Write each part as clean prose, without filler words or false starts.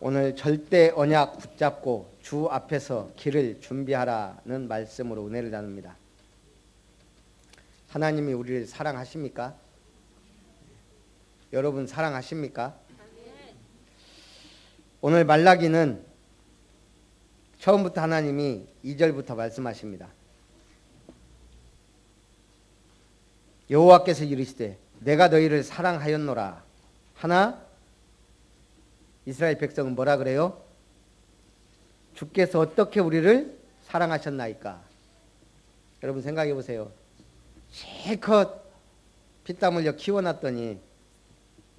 오늘 절대 언약 붙잡고 주 앞에서 길을 준비하라는 말씀으로 은혜를 나눕니다. 하나님이 우리를 사랑하십니까? 여러분 사랑하십니까? 오늘 말라기는 처음부터 하나님이 2절부터 말씀하십니다. 여호와께서 이르시되 내가 너희를 사랑하였노라 하나 이스라엘 백성은 뭐라 그래요? 주께서 어떻게 우리를 사랑하셨나이까? 여러분 생각해 보세요. 실컷 피땀 흘려 키워놨더니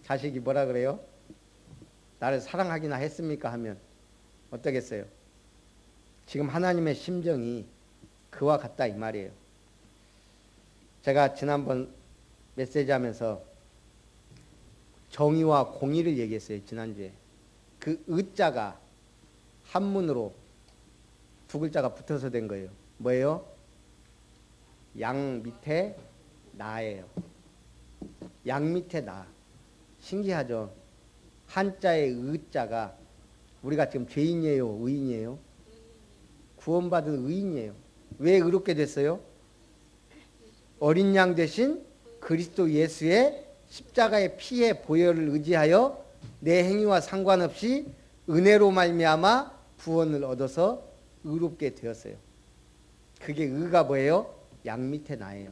자식이 뭐라 그래요? 나를 사랑하기나 했습니까? 하면 어떠겠어요? 지금 하나님의 심정이 그와 같다 이 말이에요. 제가 지난번 메시지 하면서 정의와 공의를 얘기했어요. 지난주에. 그 의자가 한문으로 두 글자가 붙어서 된 거예요. 뭐예요? 양 밑에 나예요. 양 밑에 나. 신기하죠? 한자의 의자가 우리가 지금 죄인이에요? 의인이에요? 구원받은 의인이에요. 왜 의롭게 됐어요? 어린 양 대신 그리스도 예수의 십자가의 피의 보혈을 의지하여 내 행위와 상관없이 은혜로 말미암아 구원을 얻어서 의롭게 되었어요. 그게 의가 뭐예요? 양 밑에 나예요.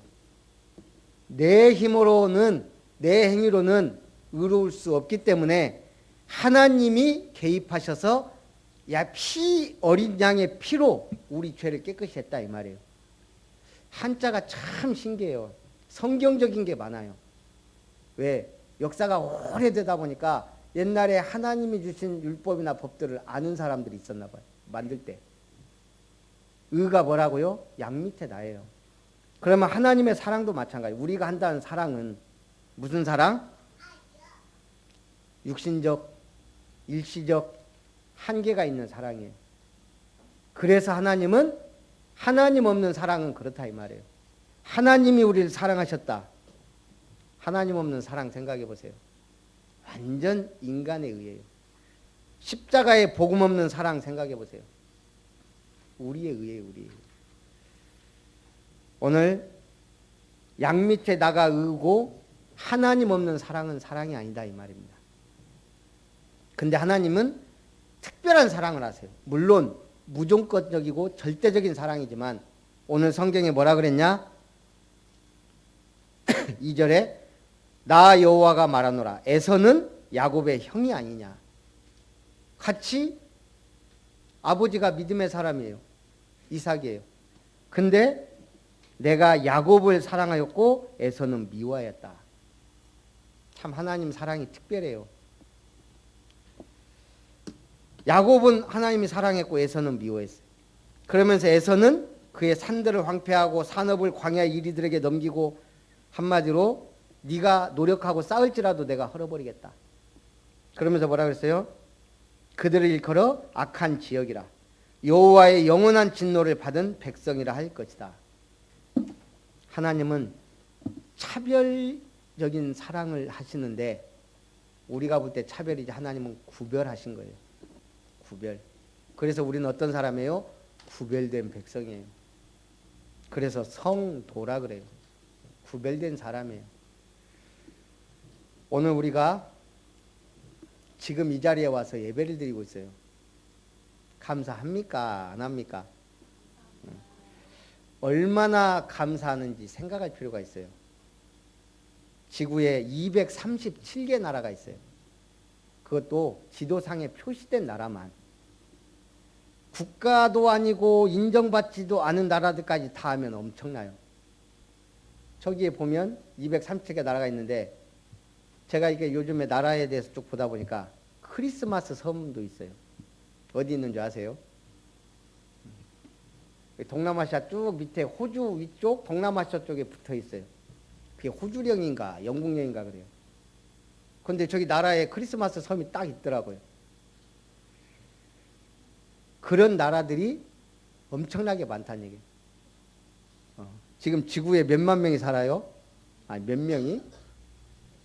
내 힘으로는 내 행위로는 의로울 수 없기 때문에 하나님이 개입하셔서 어린 양의 피로 우리 죄를 깨끗이 했다 이 말이에요. 한자가 참 신기해요. 성경적인 게 많아요. 왜? 역사가 오래되다 보니까 옛날에 하나님이 주신 율법이나 법들을 아는 사람들이 있었나 봐요. 만들 때. 의가 뭐라고요? 양 밑에 나예요. 그러면 하나님의 사랑도 마찬가지예요. 우리가 한다는 사랑은 무슨 사랑? 육신적, 일시적 한계가 있는 사랑이에요. 그래서 하나님은 하나님 없는 사랑은 그렇다 이 말이에요. 하나님이 우리를 사랑하셨다. 하나님 없는 사랑 생각해 보세요. 완전 인간에 의해요. 십자가에 복음 없는 사랑 생각해 보세요. 우리에 의해요. 우리에. 오늘 양 밑에 나가 의고 하나님 없는 사랑은 사랑이 아니다 이 말입니다. 근데 하나님은 특별한 사랑을 하세요. 물론 무조건적이고 절대적인 사랑이지만 오늘 성경에 뭐라 그랬냐? 2절에 나 여호와가 말하노라 에서는 야곱의 형이 아니냐. 같이 아버지가 믿음의 사람이에요. 이삭이에요. 근데 내가 야곱을 사랑하였고 에서는 미워하였다. 참 하나님 사랑이 특별해요. 야곱은 하나님이 사랑했고 에서는 미워했어요. 그러면서 에서는 그의 산들을 황폐하고 산업을 광야 이리들에게 넘기고 한마디로 네가 노력하고 싸울지라도 내가 헐어버리겠다. 그러면서 뭐라 그랬어요? 그들을 일컬어 악한 지역이라 여호와의 영원한 진노를 받은 백성이라 할 것이다. 하나님은 차별적인 사랑을 하시는데 우리가 볼 때 차별이지 하나님은 구별하신 거예요. 구별. 그래서 우리는 어떤 사람이에요? 구별된 백성이에요. 그래서 성도라 그래요. 구별된 사람이에요. 오늘 우리가 지금 이 자리에 와서 예배를 드리고 있어요. 감사합니까? 안 합니까? 얼마나 감사하는지 생각할 필요가 있어요. 지구에 237개 나라가 있어요. 그것도 지도상에 표시된 나라만. 국가도 아니고 인정받지도 않은 나라들까지 다 하면 엄청나요. 저기에 보면 237개 나라가 있는데 제가 이게 요즘에 나라에 대해서 쭉 보다 보니까 크리스마스 섬도 있어요. 어디 있는 줄 아세요? 동남아시아 쭉 밑에 호주 위쪽 동남아시아 쪽에 붙어 있어요. 그게 호주령인가 영국령인가 그래요. 그런데 저기 나라에 크리스마스 섬이 딱 있더라고요. 그런 나라들이 엄청나게 많다는 얘기예요. 지금 지구에 몇만 명이 살아요? 아니, 몇 명이?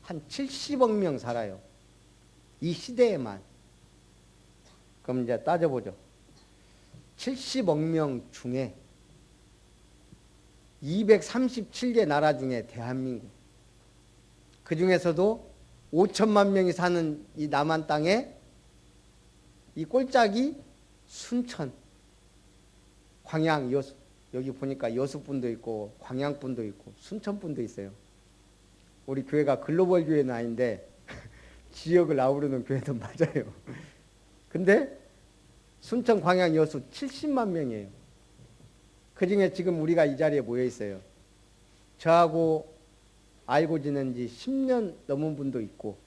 한 70억 명 살아요. 이 시대에만. 그럼 이제 따져보죠. 70억 명 중에 237개 나라 중에 대한민국. 그 중에서도 5천만 명이 사는 이 남한 땅에 이 꼴짝이 순천, 광양, 여수. 여기 보니까 여수분도 있고 광양분도 있고 순천분도 있어요. 우리 교회가 글로벌 교회는 아닌데 지역을 아우르는 교회도 맞아요. 근데 순천, 광양, 여수 70만 명이에요. 그중에 지금 우리가 이 자리에 모여 있어요. 저하고 알고 지낸 지 10년 넘은 분도 있고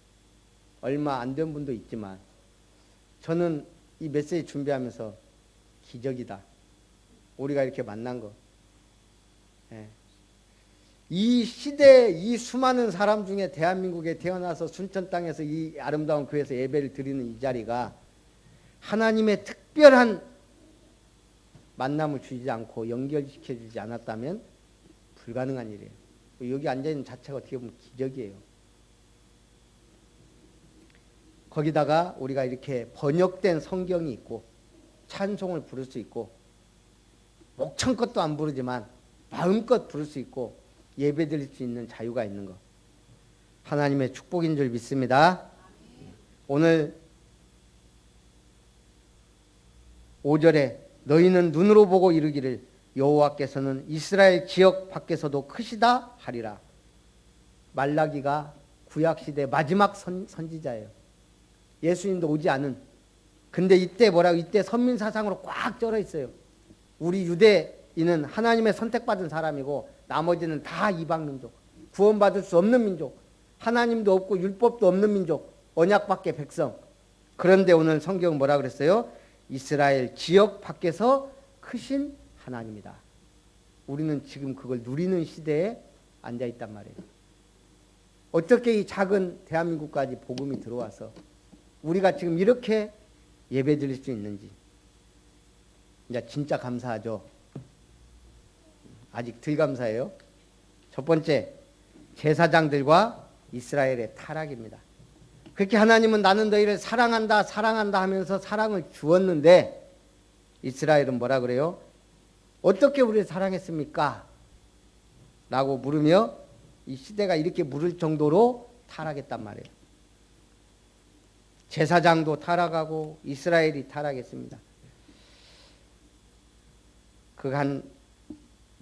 얼마 안 된 분도 있지만 저는 이 메시지 준비하면서 기적이다. 우리가 이렇게 만난 거. 예. 이 시대에 이 수많은 사람 중에 대한민국에 태어나서 순천 땅에서 이 아름다운 교회에서 예배를 드리는 이 자리가 하나님의 특별한 만남을 주지 않고 연결시켜 주지 않았다면 불가능한 일이에요. 여기 앉아있는 자체가 어떻게 보면 기적이에요. 거기다가 우리가 이렇게 번역된 성경이 있고 찬송을 부를 수 있고 목청껏도 안 부르지만 마음껏 부를 수 있고 예배 드릴 수 있는 자유가 있는 것. 하나님의 축복인 줄 믿습니다. 오늘 5절에 너희는 눈으로 보고 이르기를 여호와께서는 이스라엘 지역 밖에서도 크시다 하리라. 말라기가 구약시대 마지막 선지자예요. 예수님도 오지 않은. 근데 이때 뭐라고? 이때 선민사상으로 꽉 쩔어 있어요. 우리 유대인은 하나님의 선택받은 사람이고 나머지는 다 이방민족. 구원받을 수 없는 민족. 하나님도 없고 율법도 없는 민족. 언약밖에 백성. 그런데 오늘 성경은 뭐라 그랬어요? 이스라엘 지역 밖에서 크신 하나님이다. 우리는 지금 그걸 누리는 시대에 앉아있단 말이에요. 어떻게 이 작은 대한민국까지 복음이 들어와서 우리가 지금 이렇게 예배 드릴 수 있는지 이제 진짜 감사하죠. 아직 덜 감사해요. 첫 번째, 제사장들과 이스라엘의 타락입니다. 그렇게 하나님은 나는 너희를 사랑한다 사랑한다 하면서 사랑을 주었는데 이스라엘은 뭐라 그래요? 어떻게 우리를 사랑했습니까? 라고 물으며 이 시대가 이렇게 물을 정도로 타락했단 말이에요. 제사장도 타락하고 이스라엘이 타락했습니다. 그 한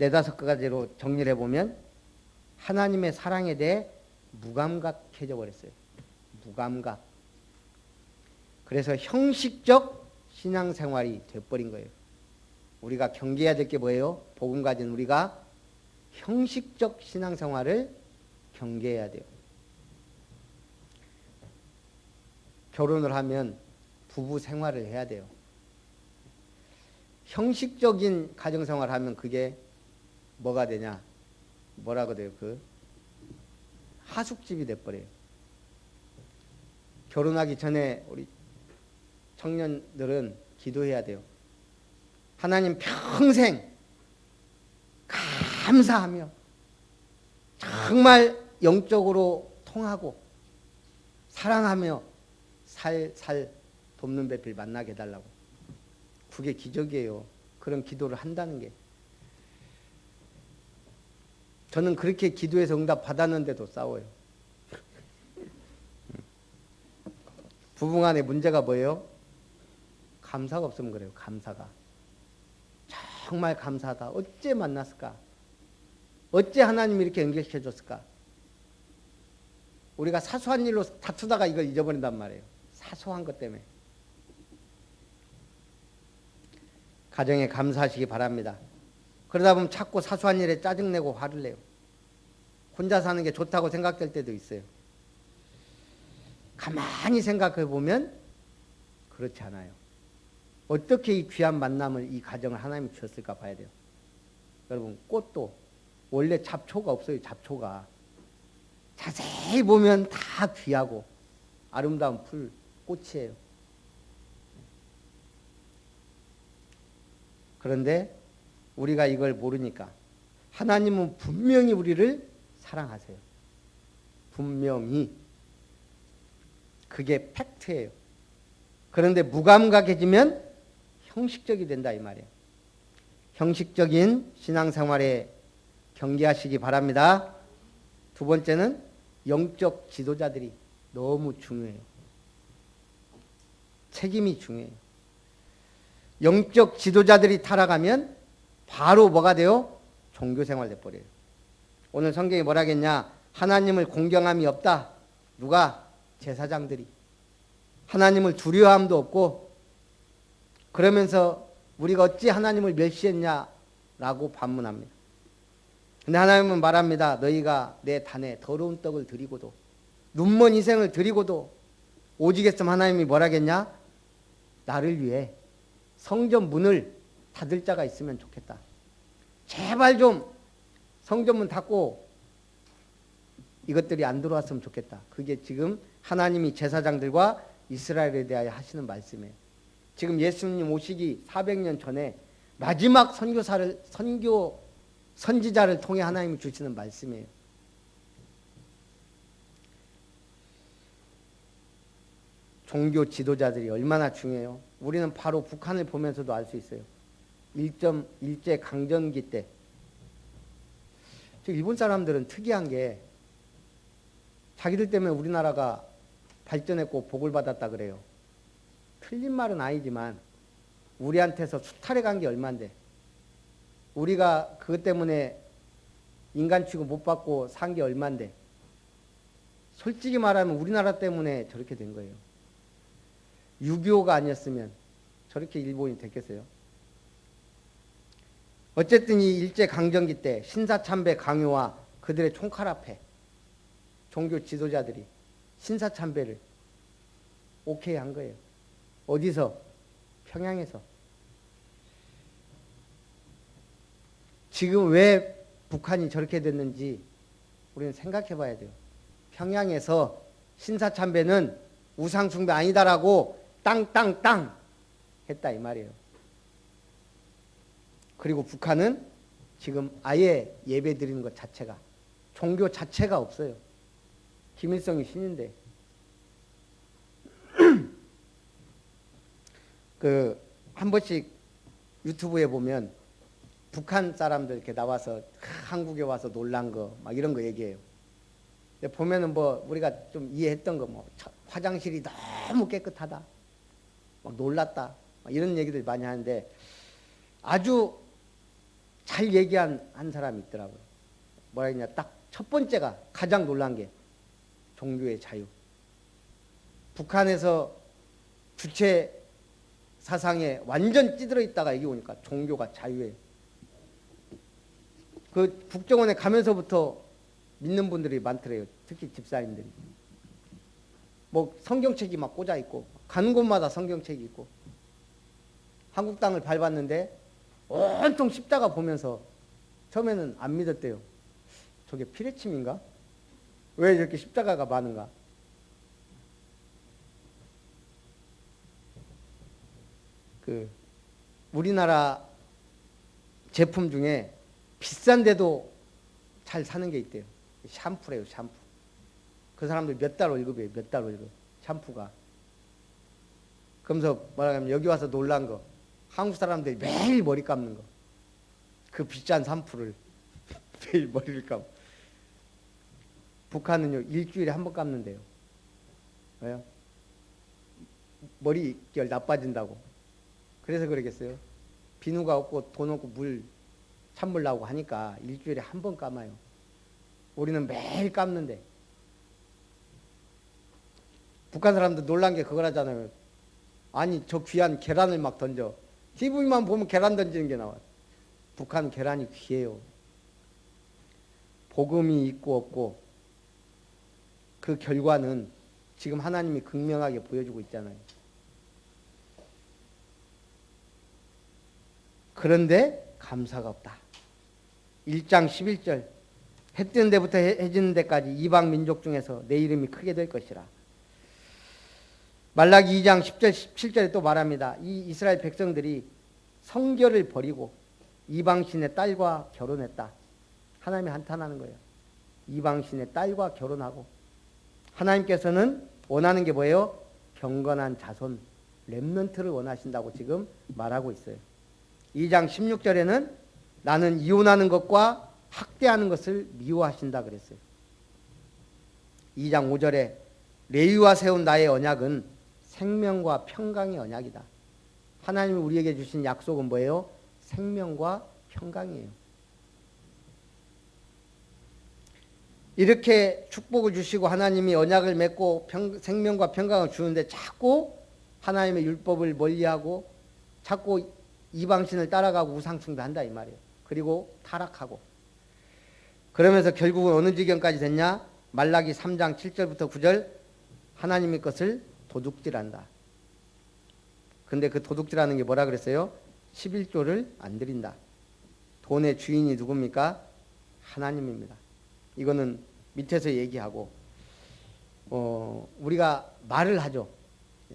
4-5가지로 정리를 해보면 하나님의 사랑에 대해 무감각해져 버렸어요. 무감각. 그래서 형식적 신앙생활이 돼버린 거예요. 우리가 경계해야 될 게 뭐예요? 복음 가진 우리가 형식적 신앙생활을 경계해야 돼요. 결혼을 하면 부부 생활을 해야 돼요. 형식적인 가정생활을 하면 그게 뭐가 되냐? 뭐라고 돼요? 그 하숙집이 돼버려요. 결혼하기 전에 우리 청년들은 기도해야 돼요. 하나님 평생 감사하며 정말 영적으로 통하고 사랑하며 살 돕는 배필 만나게 해달라고. 그게 기적이에요. 그런 기도를 한다는 게. 저는 그렇게 기도해서 응답 받았는데도 싸워요. 부부간의 문제가 뭐예요? 감사가 없으면 그래요. 감사가. 정말 감사하다. 어째 만났을까? 어째 하나님이 이렇게 연결시켜 줬을까? 우리가 사소한 일로 다투다가 이걸 잊어버린단 말이에요. 사소한 것 때문에. 가정에 감사하시기 바랍니다. 그러다 보면 자꾸 사소한 일에 짜증내고 화를 내요. 혼자 사는 게 좋다고 생각될 때도 있어요. 가만히 생각해 보면 그렇지 않아요. 어떻게 이 귀한 만남을, 이 가정을 하나님이 주셨을까 봐야 돼요. 여러분, 꽃도 원래 잡초가 없어요. 잡초가. 자세히 보면 다 귀하고 아름다운 풀, 꽃이에요. 그런데 우리가 이걸 모르니까 하나님은 분명히 우리를 사랑하세요. 분명히. 그게 팩트예요. 그런데 무감각해지면 형식적이 된다 이 말이에요. 형식적인 신앙생활에 경계하시기 바랍니다. 두 번째는 영적 지도자들이 너무 중요해요. 책임이 중요해요. 영적 지도자들이 타락하면 바로 뭐가 돼요? 종교생활 돼버려요. 오늘 성경이 뭐라겠냐? 하나님을 공경함이 없다. 누가? 제사장들이. 하나님을 두려워함도 없고, 그러면서 우리가 어찌 하나님을 멸시했냐라고 반문합니다. 근데 하나님은 말합니다. 너희가 내 단에 더러운 떡을 드리고도 눈먼 희생을 드리고도 오직했으면 하나님이 뭐라겠냐? 나를 위해 성전 문을 닫을 자가 있으면 좋겠다. 제발 좀 성전 문 닫고 이것들이 안 들어왔으면 좋겠다. 그게 지금 하나님이 제사장들과 이스라엘에 대하여 하시는 말씀이에요. 지금 예수님 오시기 400년 전에 마지막 선지자를 통해 하나님이 주시는 말씀이에요. 종교 지도자들이 얼마나 중요해요. 우리는 바로 북한을 보면서도 알 수 있어요. 일제 강점기 때 일본 사람들은 특이한 게 자기들 때문에 우리나라가 발전했고 복을 받았다 그래요. 틀린 말은 아니지만 우리한테서 수탈해 간 게 얼만데, 우리가 그것 때문에 인간 취급 못 받고 산 게 얼만데, 솔직히 말하면 우리나라 때문에 저렇게 된 거예요. 6.25가 아니었으면 저렇게 일본이 됐겠어요? 어쨌든 이 일제강점기 때 신사참배 강요와 그들의 총칼 앞에 종교 지도자들이 신사참배를 오케이 한 거예요. 어디서? 평양에서. 지금 왜 북한이 저렇게 됐는지 우리는 생각해 봐야 돼요. 평양에서 신사참배는 우상숭배 아니다라고 땅땅땅 했다 이 말이에요. 그리고 북한은 지금 아예 예배 드리는 것 자체가, 종교 자체가 없어요. 김일성이 신인데. 한 번씩 유튜브에 보면 북한 사람들 이렇게 나와서 한국에 와서 놀란 거 막 이런 거 얘기해요. 보면은 뭐 우리가 좀 이해했던 거, 뭐 화장실이 너무 깨끗하다, 막 놀랐다, 막 이런 얘기들 많이 하는데, 아주 잘 얘기한 한 사람이 있더라고요. 뭐라 했냐? 딱 첫 번째가 가장 놀란 게 종교의 자유. 북한에서 주체 사상에 완전 찌들어 있다가 여기 오니까 종교가 자유예요. 그 국정원에 가면서부터 믿는 분들이 많더래요. 특히 집사님들이. 뭐 성경책이 막 꽂아 있고, 가는 곳마다 성경책이 있고. 한국 땅을 밟았는데 온통 십자가 보면서 처음에는 안 믿었대요. 저게 피레침인가? 왜 이렇게 십자가가 많은가? 우리나라 제품 중에 비싼데도 잘 사는 게 있대요. 샴푸래요, 샴푸. 그 사람들 몇 달 월급이에요, 몇 달 월급. 샴푸가. 그러면서 뭐라 하면 여기 와서 놀란 거. 한국 사람들이 매일 머리 감는 거. 그 비싼 샴푸를 매일 머리를 감고. 북한은요, 일주일에 한 번 감는데요. 왜요? 머리결 나빠진다고. 그래서 그러겠어요. 비누가 없고 돈 없고 찬물 나오고 하니까 일주일에 한 번 감아요. 우리는 매일 감는데. 북한 사람들 놀란 게 그거라잖아요. 아니 저 귀한 계란을 막 던져. TV만 보면 계란 던지는 게 나와요. 북한 계란이 귀해요. 복음이 있고 없고 그 결과는 지금 하나님이 극명하게 보여주고 있잖아요. 그런데 감사가 없다. 1장 11절 해 뜨는 데부터 해 지는 데까지 이방 민족 중에서 내 이름이 크게 될 것이라. 말라기 2장 10절 17절에 또 말합니다. 이 이스라엘 백성들이 성결을 버리고 이방신의 딸과 결혼했다. 하나님이 한탄하는 거예요. 이방신의 딸과 결혼하고. 하나님께서는 원하는 게 뭐예요? 경건한 자손, 렘넌트를 원하신다고 지금 말하고 있어요. 2장 16절에는 나는 이혼하는 것과 학대하는 것을 미워하신다 그랬어요. 2장 5절에 레위와 세운 나의 언약은 생명과 평강의 언약이다. 하나님이 우리에게 주신 약속은 뭐예요? 생명과 평강이에요. 이렇게 축복을 주시고 하나님이 언약을 맺고 생명과 평강을 주는데 자꾸 하나님의 율법을 멀리하고 자꾸 이방신을 따라가고 우상숭배한다 이 말이에요. 그리고 타락하고. 그러면서 결국은 어느 지경까지 됐냐? 말라기 3장 7절부터 9절 하나님의 것을 도둑질한다. 근데 그 도둑질하는 게 뭐라 그랬어요? 11조를 안 드린다. 돈의 주인이 누굽니까? 하나님입니다. 이거는 밑에서 얘기하고 우리가 말을 하죠.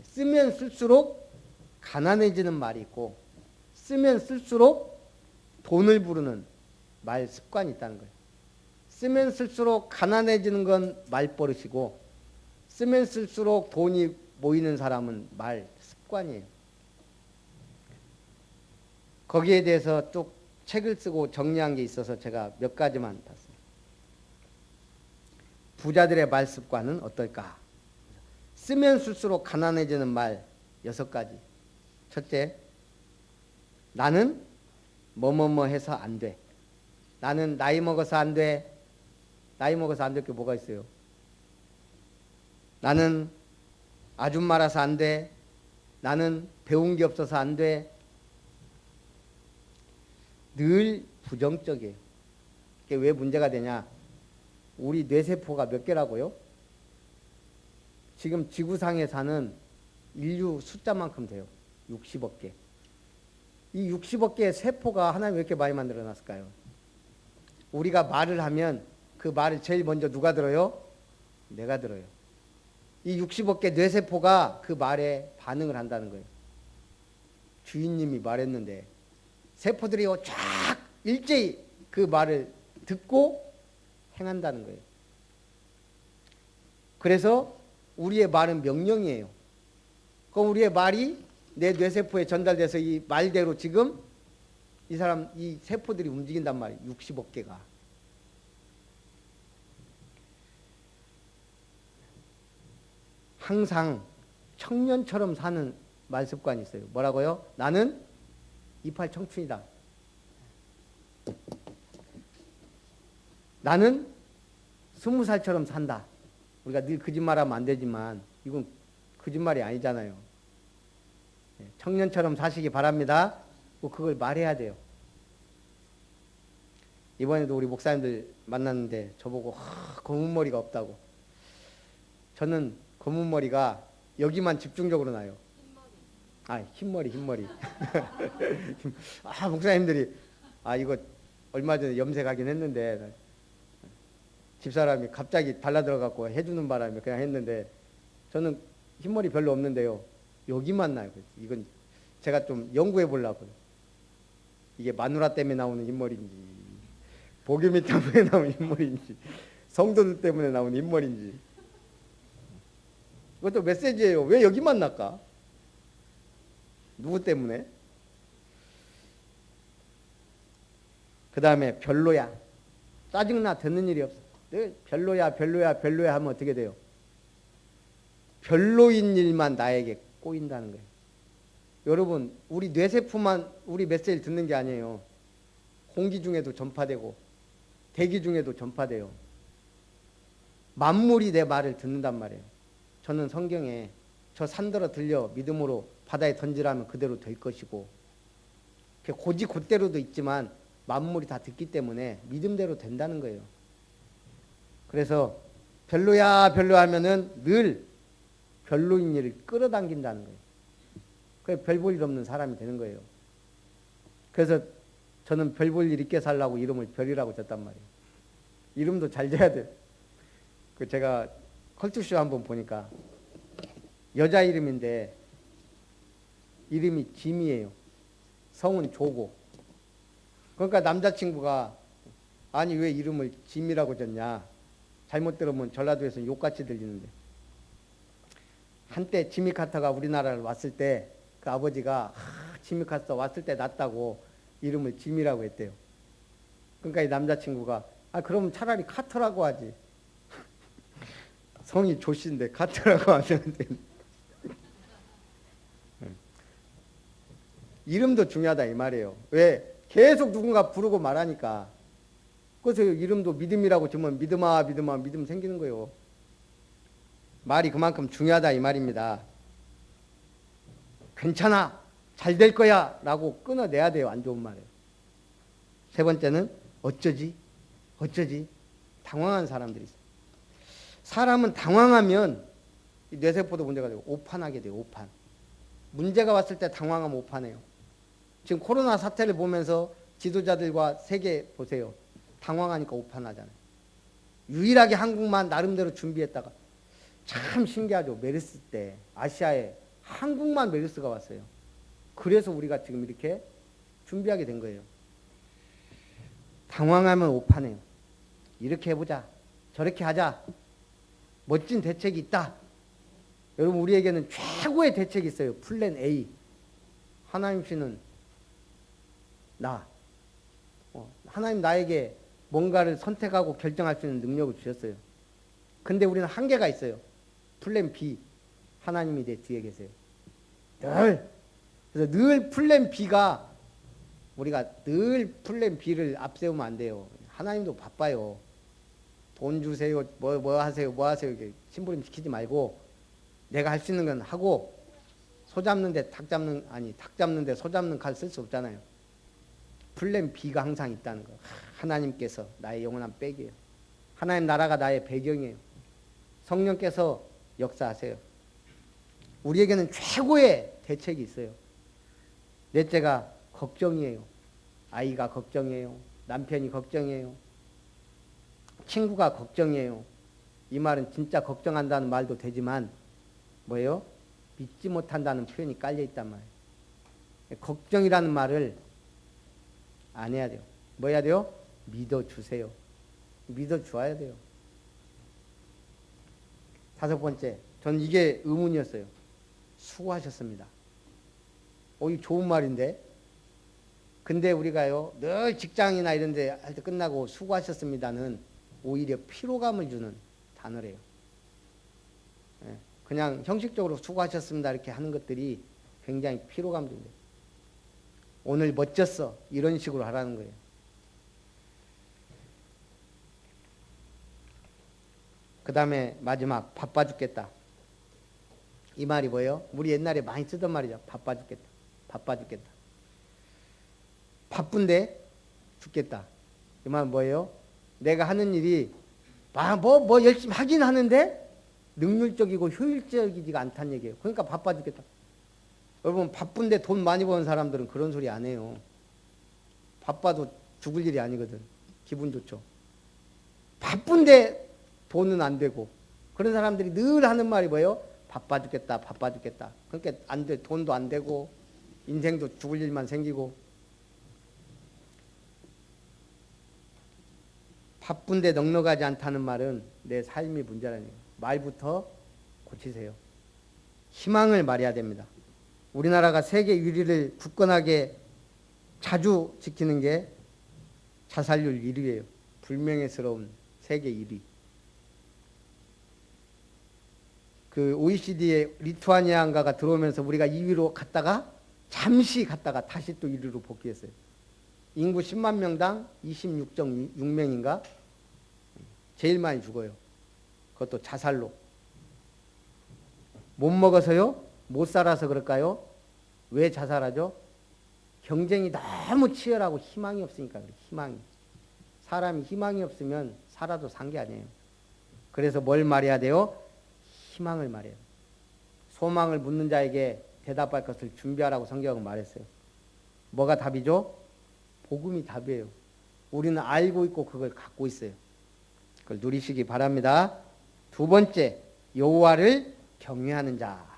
쓰면 쓸수록 가난해지는 말이 있고 쓰면 쓸수록 돈을 부르는 말 습관이 있다는 거예요. 쓰면 쓸수록 가난해지는 건 말버릇이고 쓰면 쓸수록 돈이 모이는 사람은 말 습관이에요. 거기에 대해서 쭉 책을 쓰고 정리한 게 있어서 제가 몇 가지만 봤습니다. 부자들의 말 습관은 어떨까? 쓰면 쓸수록 가난해지는 말 6가지. 첫째, 나는 뭐뭐뭐 해서 안 돼. 나는 나이 먹어서 안 돼. 나이 먹어서 안 될 게 뭐가 있어요? 나는 아줌마라서 안 돼. 나는 배운 게 없어서 안 돼. 늘 부정적이에요. 이게 왜 문제가 되냐? 우리 뇌세포가 몇 개라고요? 지금 지구상에 사는 인류 숫자만큼 돼요. 60억 개. 이 60억 개의 세포가 하나님 왜 이렇게 많이 만들어놨을까요? 우리가 말을 하면 그 말을 제일 먼저 누가 들어요? 내가 들어요. 이 60억 개 뇌세포가 그 말에 반응을 한다는 거예요. 주인님이 말했는데 세포들이 쫙 일제히 그 말을 듣고 행한다는 거예요. 그래서 우리의 말은 명령이에요. 그럼 우리의 말이 내 뇌세포에 전달돼서 이 말대로 지금 이 세포들이 움직인단 말이에요. 60억 개가. 항상 청년처럼 사는 말 습관이 있어요. 뭐라고요? 나는 28 청춘이다. 나는 20살처럼 산다. 우리가 늘 거짓말하면 안 되지만 이건 거짓말이 아니잖아요. 청년처럼 사시기 바랍니다. 그걸 말해야 돼요. 이번에도 우리 목사님들 만났는데 저보고 검은 머리가 없다고. 저는 검은 머리가 여기만 집중적으로 나요. 흰머리. 목사님들이 이거 얼마 전에 염색하긴 했는데 집사람이 갑자기 달라들어갖고 해주는 바람에 그냥 했는데 저는 흰머리 별로 없는데요. 여기만 나요. 이건 제가 좀 연구해 보려고요. 이게 마누라 때문에 나오는 흰머리인지 복유미 때문에 나오는 흰머리인지 성도들 때문에 나오는 흰머리인지 이것도 메시지예요. 왜 여기만 날까? 누구 때문에? 그 다음에 별로야. 짜증나 듣는 일이 없어. 별로야 하면 어떻게 돼요? 별로인 일만 나에게 꼬인다는 거예요. 여러분 우리 뇌세포만 우리 메시지를 듣는 게 아니에요. 공기 중에도 전파되고 대기 중에도 전파돼요. 만물이 내 말을 듣는단 말이에요. 저는 성경에 저 산더러 들려 믿음으로 바다에 던지라면 그대로 될 것이고 고지 곧대로도 있지만 만물이 다 듣기 때문에 믿음대로 된다는 거예요. 그래서 별로야 하면은 늘 별로인 일을 끌어당긴다는 거예요. 그래서 별 볼 일 없는 사람이 되는 거예요. 그래서 저는 별 볼 일 있게 살라고 이름을 별이라고 졌단 말이에요. 이름도 잘 져야 돼요. 제가 컬투쇼 한번 보니까 여자 이름인데 이름이 짐이에요. 성은 조고. 그러니까 남자친구가 아니 왜 이름을 짐이라고 졌냐. 잘못 들으면 전라도에서는 욕같이 들리는데. 한때 지미 카터가 우리나라를 왔을 때 그 아버지가 지미 카터 왔을 때 났다고 이름을 짐이라고 했대요. 그러니까 이 남자친구가 그럼 차라리 카터라고 하지. 성이 조씨인데 카터라고 하면 돼. 이름도 중요하다 이 말이에요. 왜? 계속 누군가 부르고 말하니까. 그래서 이름도 믿음이라고 지으면 믿음아 믿음아 믿음 생기는 거예요. 말이 그만큼 중요하다 이 말입니다. 괜찮아 잘 될 거야 라고 끊어내야 돼요. 안 좋은 말이에요. 세 번째는 어쩌지 당황한 사람들이 있어요. 사람은 당황하면 뇌세포도 문제가 되고 오판하게 돼요. 오판. 문제가 왔을 때 당황하면 오판해요. 지금 코로나 사태를 보면서 지도자들과 세계 보세요. 당황하니까 오판하잖아요. 유일하게 한국만 나름대로 준비했다가 참 신기하죠. 메르스 때 아시아에 한국만 메르스가 왔어요. 그래서 우리가 지금 이렇게 준비하게 된 거예요. 당황하면 오판해요. 이렇게 해보자. 저렇게 하자. 멋진 대책이 있다. 여러분 우리에게는 최고의 대책이 있어요. 플랜 A. 하나님 씨는 하나님 나에게 뭔가를 선택하고 결정할 수 있는 능력을 주셨어요. 근데 우리는 한계가 있어요. 플랜 B. 하나님이 내 뒤에 계세요. 그래서 늘 플랜 B가 우리가 늘 플랜 B를 앞세우면 안 돼요. 하나님도 바빠요. 돈 주세요. 뭐 하세요. 이렇게 심부름 시키지 말고 내가 할 수 있는 건 하고 닭 잡는데 소 잡는 칼 쓸 수 없잖아요. 플랜 B가 항상 있다는 거. 하나님께서 나의 영원한 백이에요. 하나님 나라가 나의 배경이에요. 성령께서 역사하세요. 우리에게는 최고의 대책이 있어요. 넷째가 걱정이에요. 아이가 걱정이에요. 남편이 걱정이에요. 친구가 걱정이에요. 이 말은 진짜 걱정한다는 말도 되지만 뭐예요? 믿지 못한다는 표현이 깔려 있단 말이에요. 걱정이라는 말을 안 해야 돼요. 뭐 해야 돼요? 믿어주세요. 믿어주어야 돼요. 다섯 번째, 전 이게 의문이었어요. 수고하셨습니다. 이 좋은 말인데. 근데 우리가요, 늘 직장이나 이런 데 할 때 끝나고 수고하셨습니다는 오히려 피로감을 주는 단어래요. 그냥 형식적으로 수고하셨습니다 이렇게 하는 것들이 굉장히 피로감 줍니다. 오늘 멋졌어 이런 식으로 하라는 거예요. 그 다음에 마지막 바빠 죽겠다. 이 말이 뭐예요? 우리 옛날에 많이 쓰던 말이죠. 바빠 죽겠다. 바빠 죽겠다. 바쁜데 죽겠다. 이 말은 뭐예요? 내가 하는 일이 뭐 열심히 하긴 하는데 능률적이고 효율적이지가 않다는 얘기예요. 그러니까 바빠 죽겠다. 여러분 바쁜데 돈 많이 버는 사람들은 그런 소리 안 해요. 바빠도 죽을 일이 아니거든. 기분 좋죠. 바쁜데 돈은 안 되고 그런 사람들이 늘 하는 말이 뭐예요? 바빠 죽겠다. 바빠 죽겠다. 그러니까 안 돼. 돈도 안 되고 인생도 죽을 일만 생기고. 바쁜데 넉넉하지 않다는 말은 내 삶이 문제라는 거예요. 말부터 고치세요. 희망을 말해야 됩니다. 우리나라가 세계 1위를 굳건하게 자주 지키는 게 자살률 1위예요. 불명예스러운 세계 1위. 그 OECD의 리투아니아인가가 들어오면서 우리가 2위로 갔다가 잠시 갔다가 다시 또 1위로 복귀했어요. 인구 10만 명당 26.6명인가 제일 많이 죽어요. 그것도 자살로. 못 먹어서요? 못 살아서 그럴까요? 왜 자살하죠? 경쟁이 너무 치열하고 희망이 없으니까 그래요. 희망이. 사람이 희망이 없으면 살아도 산 게 아니에요. 그래서 뭘 말해야 돼요? 희망을 말해요. 소망을 묻는 자에게 대답할 것을 준비하라고 성경은 말했어요. 뭐가 답이죠? 복음이 답이에요. 우리는 알고 있고 그걸 갖고 있어요. 그걸 누리시기 바랍니다. 두 번째, 여호와를 경외하는 자.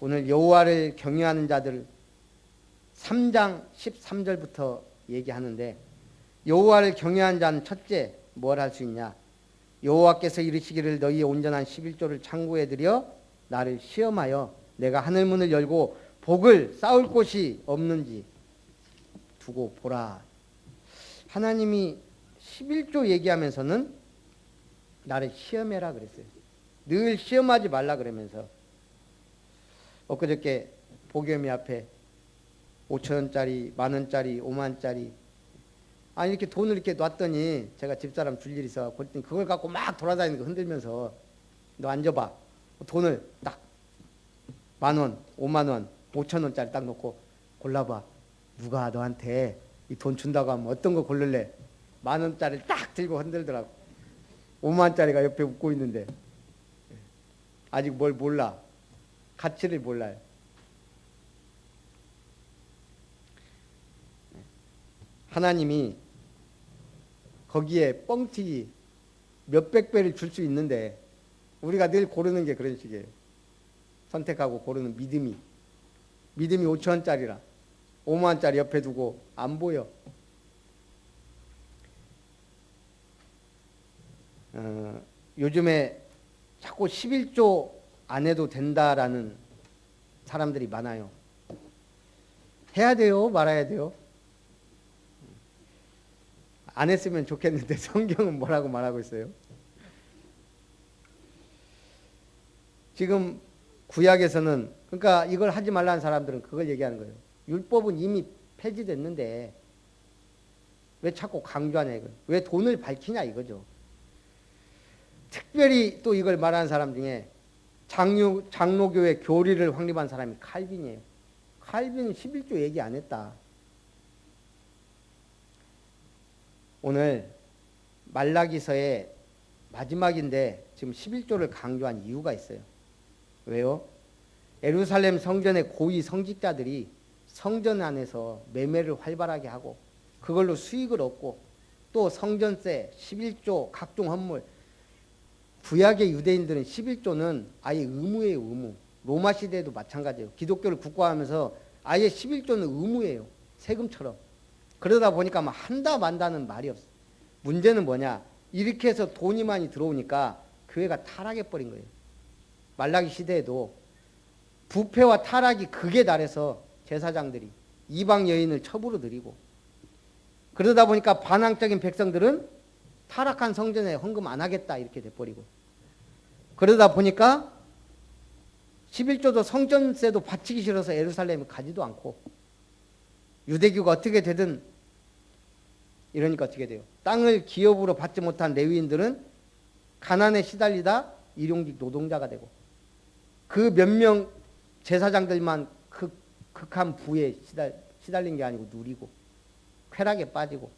오늘 여호와를 경외하는 자들 3장 13절부터 얘기하는데 여호와를 경외한 자는 첫째 뭘 할 수 있냐? 여호와께서 이르시기를 너희의 온전한 11조를 창고에 들여 나를 시험하여 내가 하늘 문을 열고 복을 쌓을 곳이 없는지 두고 보라. 하나님이 11조 얘기하면서는 나를 시험해라 그랬어요. 늘 시험하지 말라 그러면서 엊그저께 보겸이 앞에 5,000원짜리, 10,000원짜리, 50,000원짜리 아니 이렇게 돈을 이렇게 놨더니 제가 집사람 줄 일이 있어 그랬더니 그걸 갖고 막 돌아다니는 거 흔들면서 너 앉아봐. 돈을 딱 10,000원, 50,000원, 5,000원짜리 딱 놓고 골라봐. 누가 너한테 이 돈 준다고 하면 어떤 거 고를래? 10,000원짜리를 딱 들고 흔들더라고. 50,000원짜리가 옆에 웃고 있는데 아직 뭘 몰라. 가치를 몰라요. 하나님이 거기에 뻥튀기 몇백 배를 줄 수 있는데 우리가 늘 고르는 게 그런 식이에요. 선택하고 고르는 믿음이 5,000원짜리라 50,000원짜리 옆에 두고 안 보여. 요즘에 자꾸 11조 안 해도 된다라는 사람들이 많아요. 해야 돼요? 말아야 돼요? 안 했으면 좋겠는데 성경은 뭐라고 말하고 있어요? 지금 구약에서는 그러니까 이걸 하지 말라는 사람들은 그걸 얘기하는 거예요. 율법은 이미 폐지됐는데 왜 자꾸 강조하냐 이거. 왜 돈을 밝히냐 이거죠. 특별히 또 이걸 말하는 사람 중에 장로교회 교리를 확립한 사람이 칼빈이에요. 칼빈은 11조 얘기 안 했다. 오늘 말라기서의 마지막인데 지금 11조를 강조한 이유가 있어요. 왜요? 예루살렘 성전의 고위 성직자들이 성전 안에서 매매를 활발하게 하고 그걸로 수익을 얻고 또 성전세, 11조, 각종 헌물. 구약의 유대인들은 11조는 아예 의무예요. 의무. 로마 시대에도 마찬가지예요. 기독교를 국가하면서 아예 11조는 의무예요. 세금처럼. 그러다 보니까 막 한다 만다는 말이 없어. 문제는 뭐냐? 이렇게 해서 돈이 많이 들어오니까 교회가 타락해버린 거예요. 말라기 시대에도 부패와 타락이 극에 달해서 제사장들이 이방 여인을 첩으로 들이고 그러다 보니까 반항적인 백성들은 타락한 성전에 헌금 안 하겠다 이렇게 돼버리고 그러다 보니까 11조도 성전세도 바치기 싫어서 예루살렘에 가지도 않고 유대교가 어떻게 되든 이러니까 어떻게 돼요? 땅을 기업으로 받지 못한 레위인들은 가난에 시달리다 일용직 노동자가 되고 그 몇 명 제사장들만 극한 부에 시달린 게 아니고 누리고 쾌락에 빠지고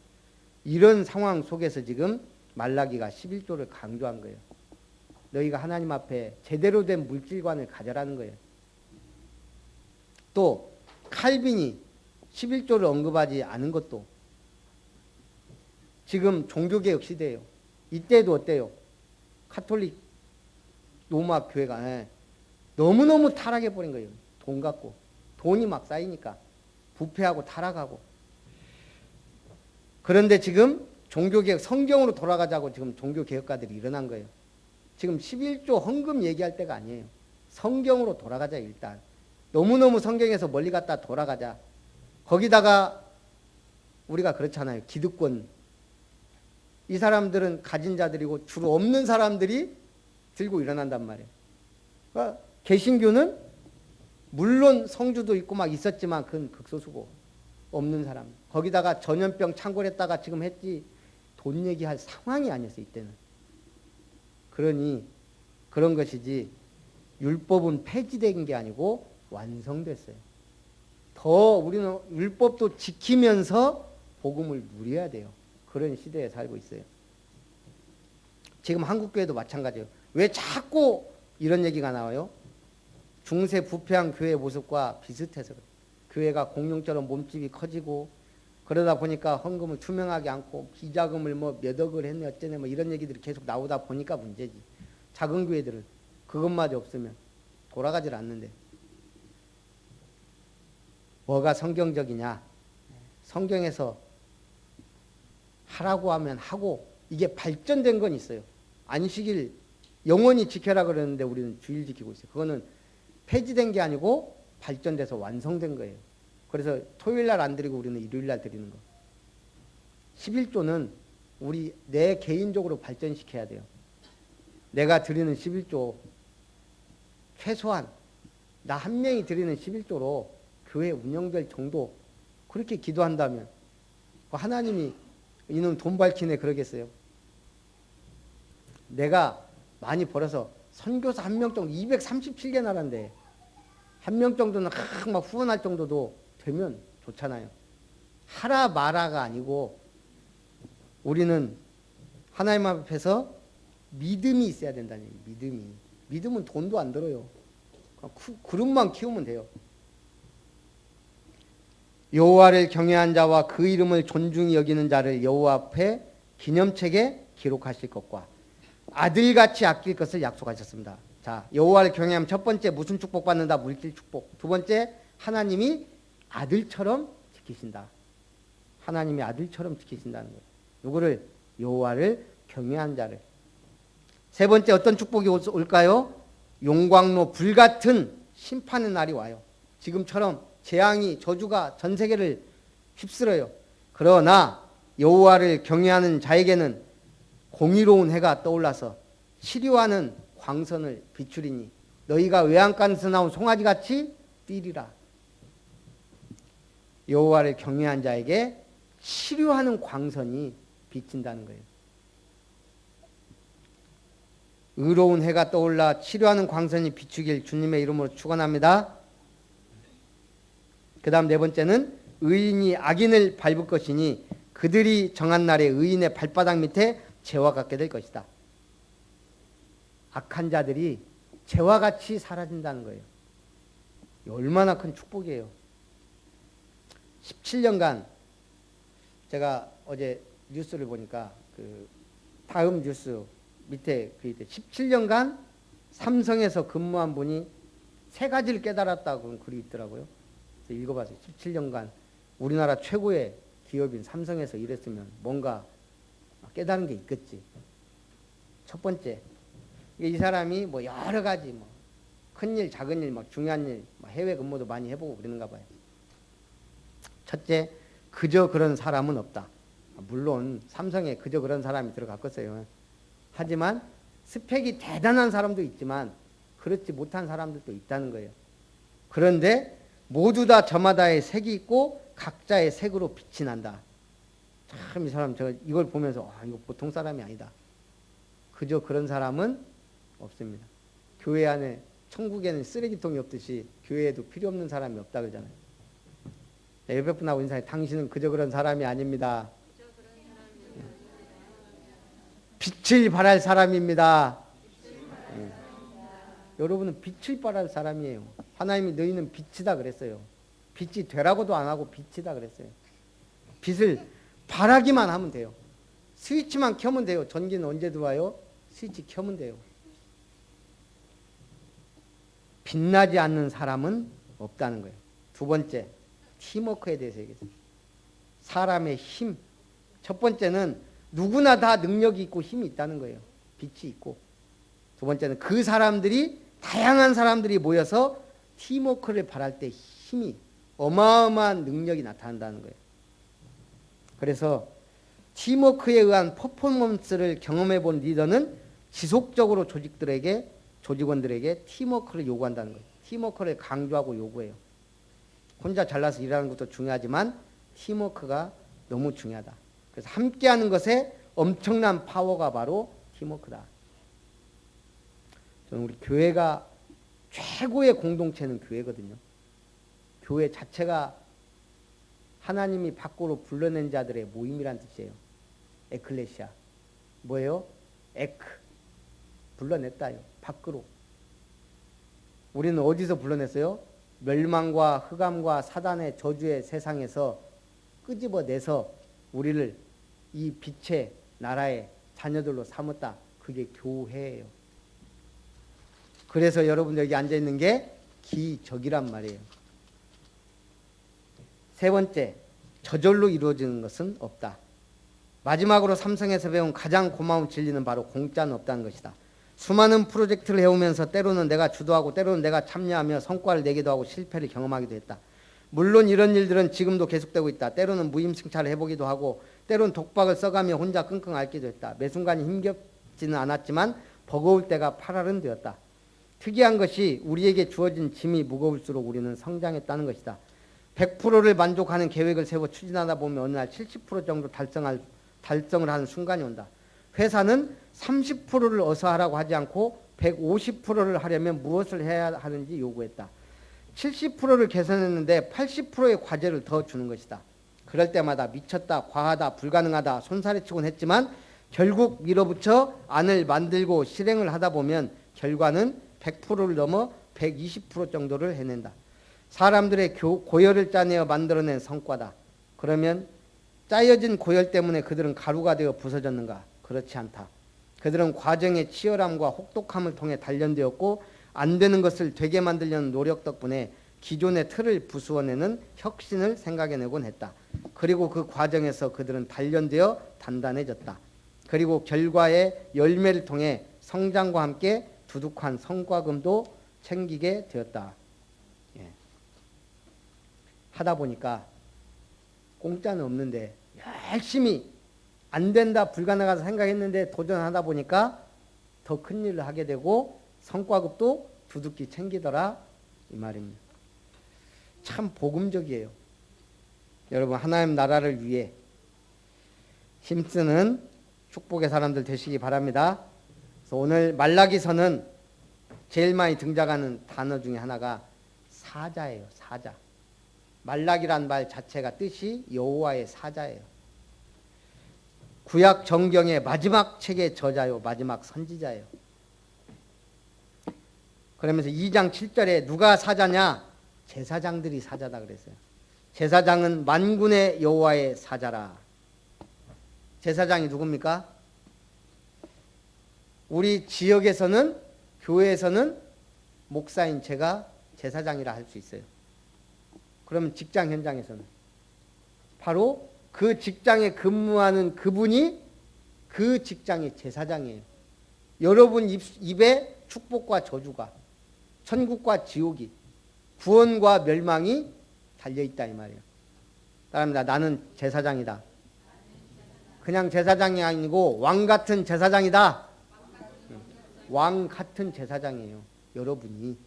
이런 상황 속에서 지금 말라기가 11조를 강조한 거예요. 너희가 하나님 앞에 제대로 된 물질관을 가져라는 거예요. 또 칼빈이 11조를 언급하지 않은 것도 지금 종교개혁 시대예요. 이때도 어때요? 카톨릭 로마 교회가 너무너무 타락해버린 거예요. 돈 갖고. 돈이 막 쌓이니까 부패하고 타락하고. 그런데 지금 종교개혁, 성경으로 돌아가자고 지금 종교개혁가들이 일어난 거예요. 지금 11조 헌금 얘기할 때가 아니에요. 성경으로 돌아가자 일단. 너무너무 성경에서 멀리 갔다 돌아가자. 거기다가 우리가 그렇잖아요. 기득권. 이 사람들은 가진 자들이고 주로 없는 사람들이 들고 일어난단 말이에요. 그러니까 개신교는 물론 성주도 있고 막 있었지만 그건 극소수고 없는 사람. 거기다가 전염병 창궐했다가 지금 했지 돈 얘기할 상황이 아니었어요. 이때는. 그러니 그런 것이지 율법은 폐지된 게 아니고 완성됐어요. 더 우리는 율법도 지키면서 복음을 누려야 돼요. 그런 시대에 살고 있어요. 지금 한국교회도 마찬가지예요. 왜 자꾸 이런 얘기가 나와요? 중세 부패한 교회 모습과 비슷해서 그래요. 교회가 공룡처럼 몸집이 커지고 그러다 보니까 헌금을 투명하게 않고 비자금을 뭐 몇 억을 했네 어쩌네 뭐 이런 얘기들이 계속 나오다 보니까 문제지. 작은 교회들은 그것마저 없으면 돌아가질 않는데 뭐가 성경적이냐? 성경에서 하라고 하면 하고 이게 발전된 건 있어요. 안식일 영원히 지켜라 그러는데 우리는 주일 지키고 있어요. 그거는 폐지된 게 아니고 발전돼서 완성된 거예요. 그래서 토요일 날 안 드리고 우리는 일요일 날 드리는 거. 11조는 우리 내 개인적으로 발전시켜야 돼요. 내가 드리는 11조 최소한 나 한 명이 드리는 11조로 교회 운영될 정도 그렇게 기도한다면 하나님이 이놈 돈 밝히네 그러겠어요. 내가 많이 벌어서 선교사 한 명 정도 237개 나라인데 한 명 정도는 막 후원할 정도도 되면 좋잖아요. 하라 마라가 아니고 우리는 하나님 앞에서 믿음이 있어야 된다는 얘기예요. 믿음이. 믿음은 돈도 안 들어요. 그릇만 키우면 돼요. 여호와를 경외한 자와 그 이름을 존중히 여기는 자를 여호와 앞에 기념책에 기록하실 것과 아들같이 아낄 것을 약속하셨습니다. 자, 여호와를 경외하면 첫 번째 무슨 축복 받는다? 물질 축복. 두 번째 하나님이 아들처럼 지키신다. 하나님이 아들처럼 지키신다는 거예요. 누구를? 여호와를 경외한 자를. 세 번째 어떤 축복이 올까요? 용광로 불같은 심판의 날이 와요. 지금처럼 재앙이 저주가 전 세계를 휩쓸어요. 그러나 여호와를 경외하는 자에게는 공의로운 해가 떠올라서 치료하는 광선을 비추리니 너희가 외양간에서 나온 송아지같이 뛰리라. 여호와를 경외한 자에게 치료하는 광선이 비친다는 거예요. 의로운 해가 떠올라 치료하는 광선이 비추길 주님의 이름으로 축원합니다. 그 다음 네 번째는 의인이 악인을 밟을 것이니 그들이 정한 날에 의인의 발바닥 밑에 재와 같게 될 것이다. 악한 자들이 재와 같이 사라진다는 거예요. 얼마나 큰 축복이에요. 17년간 제가 어제 뉴스를 보니까 그 다음 뉴스 밑에 그 17년간 삼성에서 근무한 분이 세 가지를 깨달았다고 그런 글이 있더라고요. 그래서 읽어봤어요. 17년간 우리나라 최고의 기업인 삼성에서 일했으면 뭔가 깨달은 게 있겠지. 첫 번째, 이 사람이 뭐 여러 가지 뭐 큰일, 작은 일, 막 중요한 일, 해외 근무도 많이 해보고 그러는가 봐요. 첫째, 그저 그런 사람은 없다. 물론 삼성에 그저 그런 사람이 들어갔겠어요. 하지만 스펙이 대단한 사람도 있지만 그렇지 못한 사람들도 있다는 거예요. 그런데 모두 다 저마다의 색이 있고 각자의 색으로 빛이 난다. 참 이 사람 제가 이걸 보면서 이거 보통 사람이 아니다. 그저 그런 사람은 없습니다. 교회 안에 천국에는 쓰레기통이 없듯이 교회에도 필요 없는 사람이 없다 그러잖아요. 옆에 분하고 인사해. 당신은 그저 그런 사람이 아닙니다. 빛을 발할 사람입니다. 여러분은 빛을 발할 사람이에요. 하나님이 너희는 빛이다 그랬어요. 빛이 되라고도 안 하고 빛이다 그랬어요. 빛을 발하기만 하면 돼요. 스위치만 켜면 돼요. 전기는 언제 들어와요? 스위치 켜면 돼요. 빛나지 않는 사람은 없다는 거예요. 두 번째, 팀워크에 대해서 얘기했어요. 사람의 힘. 첫 번째는 누구나 다 능력이 있고 힘이 있다는 거예요. 빛이 있고. 두 번째는 그 사람들이 다양한 사람들이 모여서 팀워크를 발할 때 힘이 어마어마한 능력이 나타난다는 거예요. 그래서 팀워크에 의한 퍼포먼스를 경험해 본 리더는 지속적으로 조직원들에게 팀워크를 요구한다는 거예요. 팀워크를 강조하고 요구해요. 혼자 잘나서 일하는 것도 중요하지만 팀워크가 너무 중요하다. 그래서 함께하는 것에 엄청난 파워가 바로 팀워크다. 저는 우리 교회가 최고의 공동체는 교회거든요. 교회 자체가 하나님이 밖으로 불러낸 자들의 모임이란 뜻이에요. 에클레시아. 뭐예요? 에크. 불러냈다요. 밖으로. 우리는 어디서 불러냈어요? 멸망과 흑암과 사단의 저주의 세상에서 끄집어내서 우리를 이 빛의 나라의 자녀들로 삼았다. 그게 교회예요. 그래서 여러분 여기 앉아있는 게 기적이란 말이에요. 세 번째, 저절로 이루어지는 것은 없다. 마지막으로 삼성에서 배운 가장 고마운 진리는 바로 공짜는 없다는 것이다. 수많은 프로젝트를 해오면서 때로는 내가 주도하고 때로는 내가 참여하며 성과를 내기도 하고 실패를 경험하기도 했다. 물론 이런 일들은 지금도 계속되고 있다. 때로는 무임승차를 해보기도 하고 때로는 독박을 써가며 혼자 끙끙 앓기도 했다. 매 순간이 힘겹지는 않았지만 버거울 때가 8알은 되었다. 특이한 것이 우리에게 주어진 짐이 무거울수록 우리는 성장했다는 것이다. 100%를 만족하는 계획을 세워 추진하다 보면 어느 날 70% 정도 달성을 하는 순간이 온다. 회사는 30%를 어서 하라고 하지 않고 150%를 하려면 무엇을 해야 하는지 요구했다. 70%를 개선했는데 80%의 과제를 더 주는 것이다. 그럴 때마다 미쳤다, 과하다, 불가능하다, 손사래치곤 했지만 결국 밀어붙여 안을 만들고 실행을 하다 보면 결과는 100%를 넘어 120% 정도를 해낸다. 사람들의 고열을 짜내어 만들어낸 성과다. 그러면 짜여진 고열 때문에 그들은 가루가 되어 부서졌는가? 그렇지 않다. 그들은 과정의 치열함과 혹독함을 통해 단련되었고 안 되는 것을 되게 만들려는 노력 덕분에 기존의 틀을 부수어내는 혁신을 생각해내곤 했다. 그리고 그 과정에서 그들은 단련되어 단단해졌다. 그리고 결과의 열매를 통해 성장과 함께 두둑한 성과금도 챙기게 되었다. 예. 하다 보니까 공짜는 없는데 열심히 안 된다, 불가능하다 생각했는데 도전하다 보니까 더 큰 일을 하게 되고 성과급도 두둑히 챙기더라 이 말입니다. 참 복음적이에요. 여러분 하나님 나라를 위해 힘쓰는 축복의 사람들 되시기 바랍니다. 그래서 오늘 말라기서는 제일 많이 등장하는 단어 중에 하나가 사자예요. 사자. 말라기란 말 자체가 뜻이 여호와의 사자예요. 구약 정경의 마지막 책의 저자요. 마지막 선지자예요. 그러면서 2장 7절에 누가 사자냐? 제사장들이 사자다 그랬어요. 제사장은 만군의 여호와의 사자라. 제사장이 누굽니까? 우리 지역에서는 교회에서는 목사인 제가 제사장이라 할 수 있어요. 그러면 직장 현장에서는 바로 그 직장에 근무하는 그분이 그 직장의 제사장이에요. 여러분 입에 축복과 저주가, 천국과 지옥이, 구원과 멸망이 달려있다 이 말이에요. 따라합니다. 나는 제사장이다. 그냥 제사장이 아니고 왕 같은 제사장이다. 왕 같은 제사장이에요. 여러분이.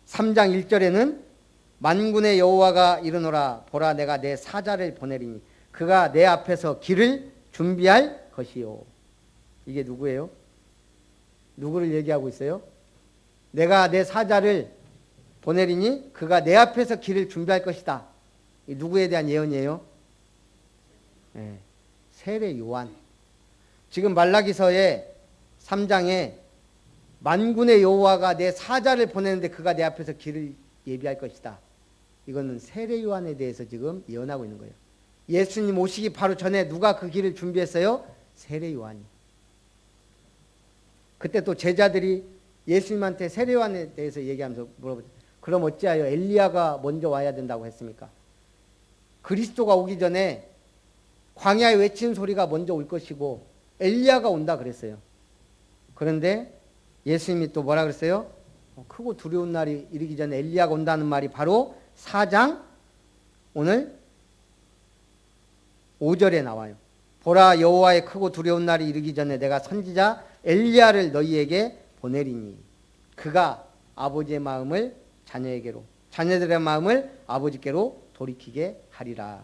3장 1절에는 만군의 여호와가 이르노라 보라 내가 내 사자를 보내리니 그가 내 앞에서 길을 준비할 것이요. 이게 누구예요? 누구를 얘기하고 있어요? 내가 내 사자를 보내리니 그가 내 앞에서 길을 준비할 것이다. 이 누구에 대한 예언이에요? 네, 세례 요한. 지금 말라기서의 3장에 만군의 여호와가 내 사자를 보내는데 그가 내 앞에서 길을 예비할 것이다. 이거는 세례 요한에 대해서 지금 예언하고 있는 거예요. 예수님 오시기 바로 전에 누가 그 길을 준비했어요? 세례 요한이. 그때 또 제자들이 예수님한테 세례 요한에 대해서 얘기하면서 물어보죠. 그럼 어찌하여 엘리야가 먼저 와야 된다고 했습니까? 그리스도가 오기 전에 광야에 외치는 소리가 먼저 올 것이고 엘리야가 온다 그랬어요. 그런데 예수님이 또 뭐라 그랬어요? 크고 두려운 날이 이르기 전에 엘리야가 온다는 말이 바로 4장 오늘 5절에 나와요. 보라 여호와의 크고 두려운 날이 이르기 전에 내가 선지자 엘리야를 너희에게 보내리니 그가 아버지의 마음을 자녀에게로 자녀들의 마음을 아버지께로 돌이키게 하리라.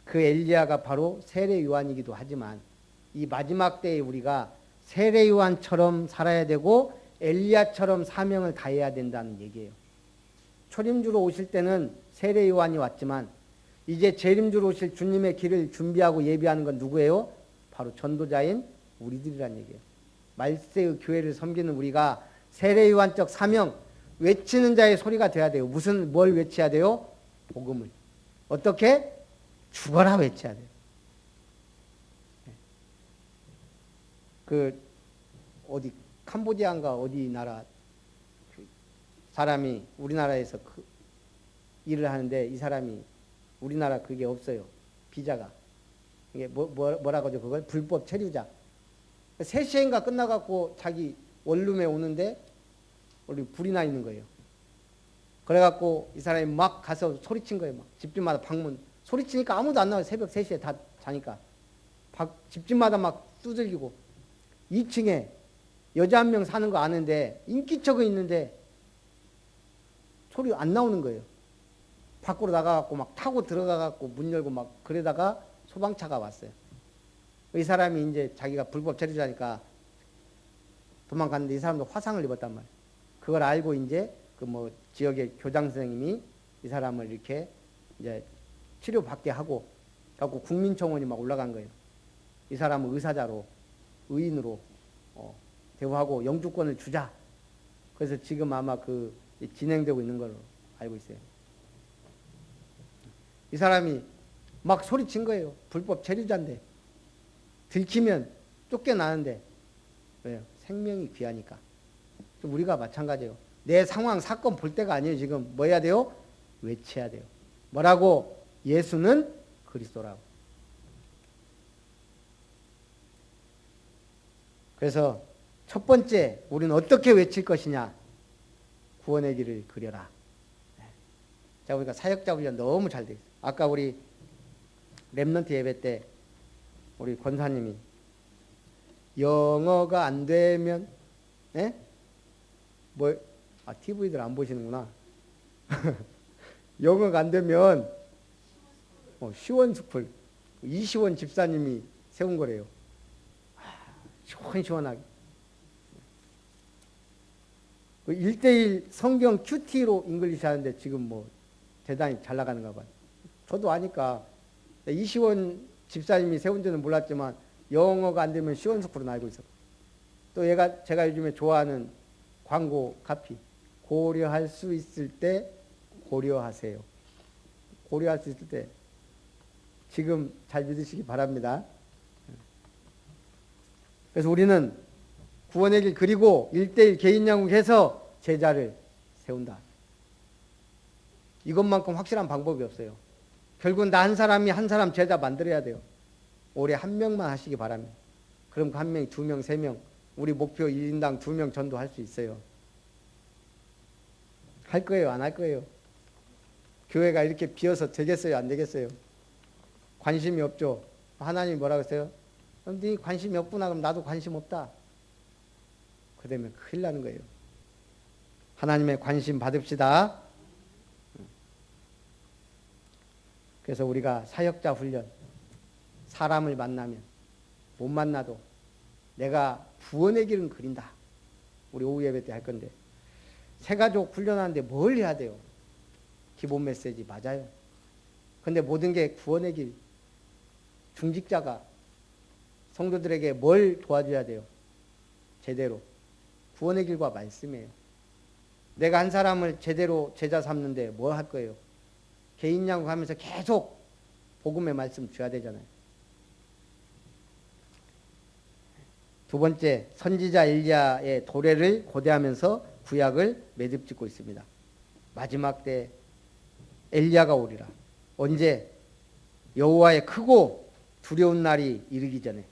그 엘리야가 바로 세례 요한이기도 하지만 이 마지막 때에 우리가 세례 요한처럼 살아야 되고 엘리야처럼 사명을 다해야 된다는 얘기예요. 초림주로 오실 때는 세례 요한이 왔지만 이제 재림주로 오실 주님의 길을 준비하고 예비하는 건 누구예요? 바로 전도자인 우리들이란 얘기예요. 말세의 교회를 섬기는 우리가 세례 요한적 사명 외치는 자의 소리가 돼야 돼요. 뭘 외쳐야 돼요? 복음을. 어떻게? 죽어라 외쳐야 돼요. 어디 캄보디아인가 어디 나라 사람이 우리나라에서 일을 하는데 이 사람이 우리나라 그게 없어요. 비자가. 이게 뭐라고 하죠? 그걸 불법 체류자. 3시인가 끝나갖고 자기 원룸에 오는데 우리 불이 나 있는 거예요. 그래갖고 이 사람이 막 가서 소리친 거예요. 막 집집마다 방문 소리치니까 아무도 안 나와요. 새벽 3시에 다 자니까 집집마다 막 두들기고 2층에 여자 한 명 사는 거 아는데 인기척은 있는데 소리 안 나오는 거예요. 밖으로 나가갖고 막 타고 들어가갖고 문 열고 막 그러다가 소방차가 왔어요. 이 사람이 이제 자기가 불법 체류자니까 도망갔는데 이 사람도 화상을 입었단 말이에요. 그걸 알고 이제 그 뭐 지역의 교장 선생님이 이 사람을 이렇게 이제 치료받게 하고 갖고 국민청원이 막 올라간 거예요. 이 사람은 의사자로 의인으로 대우하고 영주권을 주자. 그래서 지금 아마 그 진행되고 있는 걸로 알고 있어요. 이 사람이 막 소리친 거예요. 불법 체류자인데 들키면 쫓겨나는데 왜요? 생명이 귀하니까. 우리가 마찬가지예요. 내 상황 사건 볼 때가 아니에요. 지금 뭐 해야 돼요? 외쳐야 돼요. 뭐라고? 예수는 그리스도라고. 그래서 첫 번째 우리는 어떻게 외칠 것이냐? 구원의 길을 그려라. 자, 우리가 사역자 훈련 너무 잘 돼 있어요. 아까 우리 렘넌트 예배 때 우리 권사님이 영어가 안 되면 TV들 안 보시는구나. 영어가 안 되면 시원스쿨 이시원 집사님이 세운 거래요. 시원시원하게. 1:1 성경 QT로 잉글리시 하는데 지금 뭐 대단히 잘 나가는가 봐요. 저도 아니까 이시원 집사님이 세운 줄은 몰랐지만 영어가 안 되면 시원스쿨은 알고 있었고 또 제가 요즘에 좋아하는 광고 카피 고려할 수 있을 때 고려하세요. 고려할 수 있을 때 지금 잘 믿으시기 바랍니다. 그래서 우리는 구원의 길 그리고 1:1 개인 양육해서 제자를 세운다. 이것만큼 확실한 방법이 없어요. 결국은 나 한 사람이 한 사람 제자 만들어야 돼요. 올해 1명만 하시기 바랍니다. 그럼 그 1명, 2명, 3명 우리 목표 1인당 2명 전도할 수 있어요. 할 거예요? 안 할 거예요? 교회가 이렇게 비어서 되겠어요? 안 되겠어요? 관심이 없죠? 하나님이 뭐라고 했어요? 네 관심이 없구나. 그럼 나도 관심 없다. 그러면 큰일 나는 거예요. 하나님의 관심 받읍시다. 그래서 우리가 사역자 훈련, 사람을 만나면 못 만나도 내가 구원의 길은 그린다. 우리 오후 예배 때 할 건데 새가족 훈련하는데 뭘 해야 돼요? 기본 메시지 맞아요. 근데 모든 게 구원의 길. 중직자가 성도들에게 뭘 도와줘야 돼요? 제대로. 구원의 길과 말씀이에요. 내가 한 사람을 제대로 제자 삼는데 뭐 할 거예요? 개인 양육하면서 계속 복음의 말씀 줘야 되잖아요. 두 번째, 선지자 엘리야의 도래를 고대하면서 구약을 매듭짓고 있습니다. 마지막 때 엘리야가 오리라. 언제? 여호와의 크고 두려운 날이 이르기 전에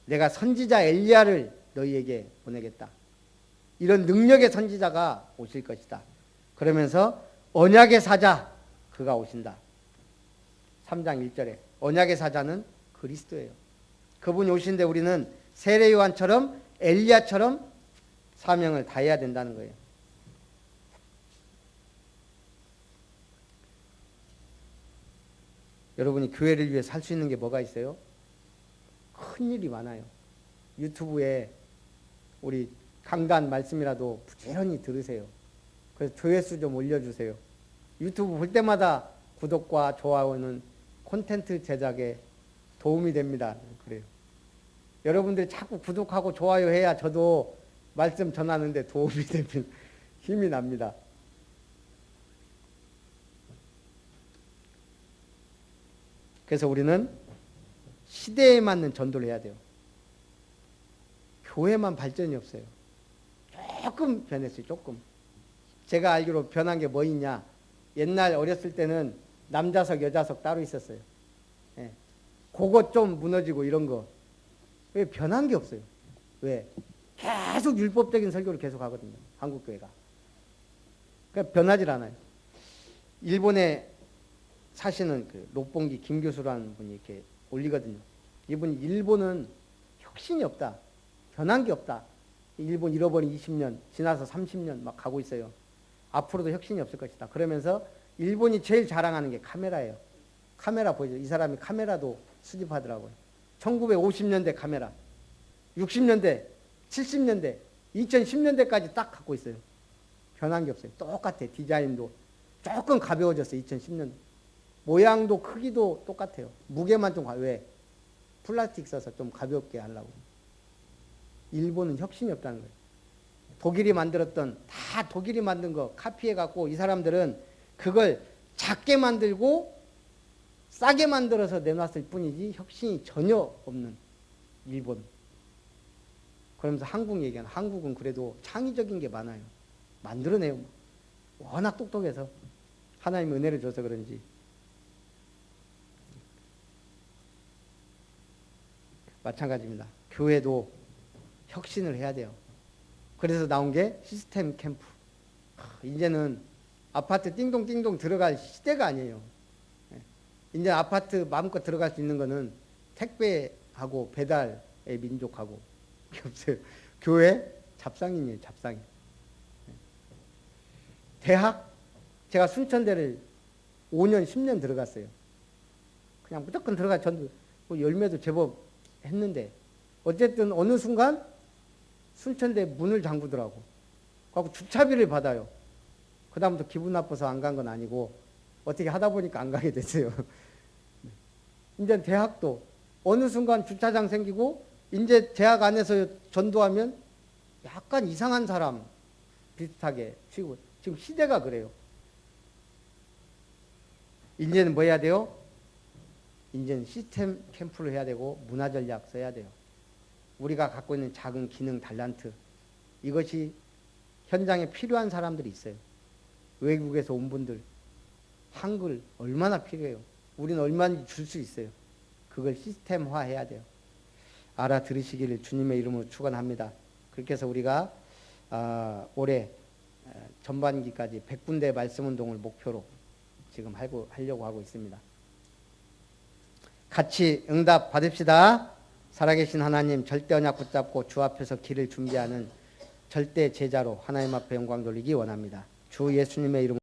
내가 선지자 엘리야를 너희에게 보내겠다. 이런 능력의 선지자가 오실 것이다. 그러면서 언약의 사자 그가 오신다. 3장 1절에 언약의 사자는 그리스도예요. 그분이 오신데 우리는 세례 요한처럼 엘리야처럼 사명을 다해야 된다는 거예요. 여러분이 교회를 위해 살 수 있는 게 뭐가 있어요? 큰 일이 많아요. 유튜브에 우리 강단 말씀이라도 부지런히 들으세요. 그래서 조회수 좀 올려주세요. 유튜브 볼 때마다 구독과 좋아요는 콘텐츠 제작에 도움이 됩니다. 그래요. 여러분들이 자꾸 구독하고 좋아요 해야 저도 말씀 전하는데 도움이 되면 힘이 납니다. 그래서 우리는 시대에 맞는 전도를 해야 돼요. 교회만 발전이 없어요. 조금 변했어요. 조금. 제가 알기로 변한 게 뭐 있냐. 옛날 어렸을 때는 남자석 여자석 따로 있었어요. 예. 그거 좀 무너지고 이런 거. 왜 변한 게 없어요. 왜? 계속 율법적인 설교를 계속 하거든요. 한국교회가. 그러니까 변하질 않아요. 일본에 사시는 그 롯봉기 김 교수라는 분이 이렇게 올리거든요. 이분이 일본은 혁신이 없다. 변한 게 없다. 일본 잃어버린 20년, 지나서 30년 막 가고 있어요. 앞으로도 혁신이 없을 것이다. 그러면서 일본이 제일 자랑하는 게 카메라예요. 카메라 보이죠? 이 사람이 카메라도 수집하더라고요. 1950년대 카메라, 60년대, 70년대, 2010년대까지 딱 갖고 있어요. 변한 게 없어요. 똑같아. 디자인도 조금 가벼워졌어요. 2010년. 모양도 크기도 똑같아요. 무게만 좀 왜? 플라스틱 써서 좀 가볍게 하려고. 일본은 혁신이 없다는 거예요. 독일이 만든 거 카피해갖고 이 사람들은 그걸 작게 만들고 싸게 만들어서 내놨을 뿐이지 혁신이 전혀 없는 일본. 그러면서 한국 얘기하는 한국은 그래도 창의적인 게 많아요. 만들어내요. 워낙 똑똑해서 하나님이 은혜를 줘서 그런지. 마찬가지입니다. 교회도 혁신을 해야 돼요. 그래서 나온 게 시스템 캠프. 이제는 아파트 띵동띵동 들어갈 시대가 아니에요. 이제 아파트 마음껏 들어갈 수 있는 거는 택배하고 배달의 민족하고 그게 없어요. 교회 잡상인이에요. 잡상인. 대학 제가 순천대를 5년 10년 들어갔어요. 그냥 무조건 들어가 전도 뭐 열매도 제법 했는데 어쨌든 어느 순간 순천대 문을 잠그더라고. 그래서 주차비를 받아요. 그 다음부터 기분 나빠서 안 간 건 아니고 어떻게 하다 보니까 안 가게 됐어요. 이제 대학도 어느 순간 주차장 생기고 이제 대학 안에서 전도하면 약간 이상한 사람 비슷하게 치고 지금 시대가 그래요. 이제는 뭐 해야 돼요? 이제는 시스템 캠프를 해야 되고 문화 전략 써야 돼요. 우리가 갖고 있는 작은 기능 달란트 이것이 현장에 필요한 사람들이 있어요. 외국에서 온 분들 한글 얼마나 필요해요. 우리는 얼마나 줄 수 있어요. 그걸 시스템화 해야 돼요. 알아들으시기를 주님의 이름으로 축원합니다. 그렇게 해서 우리가 올해 전반기까지 100군데 말씀운동을 목표로 지금 하려고 하고 있습니다. 같이 응답 받읍시다. 살아계신 하나님, 절대 언약 붙잡고 주 앞에서 길을 준비하는 절대 제자로 하나님 앞에 영광 돌리기 원합니다. 주 예수님의 이름으로